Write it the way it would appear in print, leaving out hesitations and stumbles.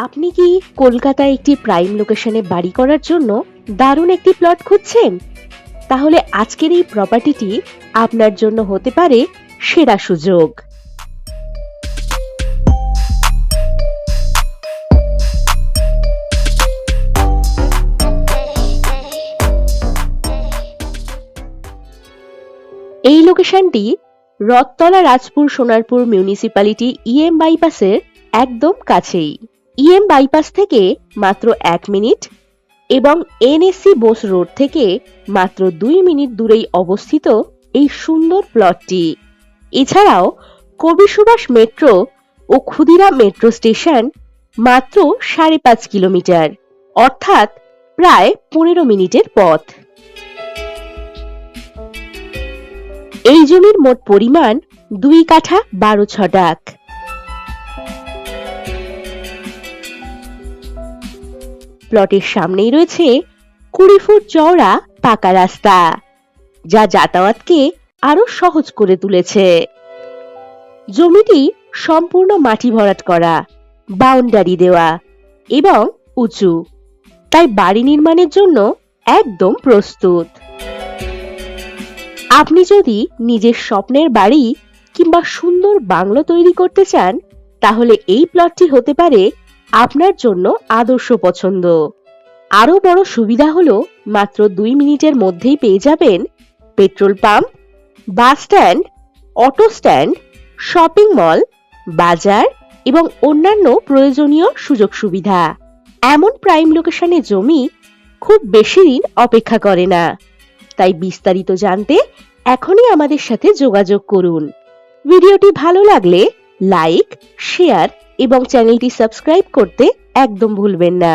আপনি কি কলকাতায় একটি প্রাইম লোকেশনে বাড়ি করার জন্য দারুণ একটি প্লট খুঁজছেন? তাহলে আজকের এই প্রপার্টিটি আপনার জন্য হতে পারে সেরা সুযোগ। এই লোকেশনটি রথতলা রাজপুর সোনারপুর মিউনিসিপ্যালিটি বাইপাসের একদম কাছেই। বাইপাস থেকে মাত্র 1 মিনিট এবং এনএসসি বোস রোড থেকে মাত্র 2 মিনিট দূরেই অবস্থিত এই সুন্দর প্লটটি। এছাড়াও কবি সুভাষ মেট্রো ও ক্ষুদিরাম মেট্রো স্টেশন মাত্র 5.5 কিলোমিটার, অর্থাৎ প্রায় 15 মিনিটের পথ। এই জমির মোট পরিমাণ 2 কাঠা 12 ছটাক। প্লটের সামনেই রয়েছে 20 ফুট চওড়া পাকা রাস্তা, যা যাতায়াতকে আরো সহজ করে তুলেছে। জমিটি সম্পূর্ণ মাটি ভরাট করা, বাউন্ডারি দেওয়া এবং উঁচু, তাই বাড়ি নির্মাণের জন্য একদম প্রস্তুত। আপনি যদি নিজের স্বপ্নের বাড়ি কিংবা সুন্দর বাংলো তৈরি করতে চান, তাহলে এই প্লটটি হতে পারে আপনার জন্য আদর্শ পছন্দ। আরো বড় সুবিধা হলো মাত্র 2 মিনিটের মধ্যেই পেয়ে যাবেন petrol pump, bus stand, auto stand, shopping mall, বাজার এবং অন্যান্য প্রয়োজনীয় সুযোগ সুবিধা। এমন প্রাইম লোকেশনে জমি খুব বেশি দিন অপেক্ষা করে না, তাই বিস্তারিত জানতে এখনই আমাদের সাথে যোগাযোগ করুন। ভিডিওটি ভালো লাগলে লাইক, শেয়ার এবং চ্যানেলটি সাবস্ক্রাইব করতে একদম ভুলবেন না।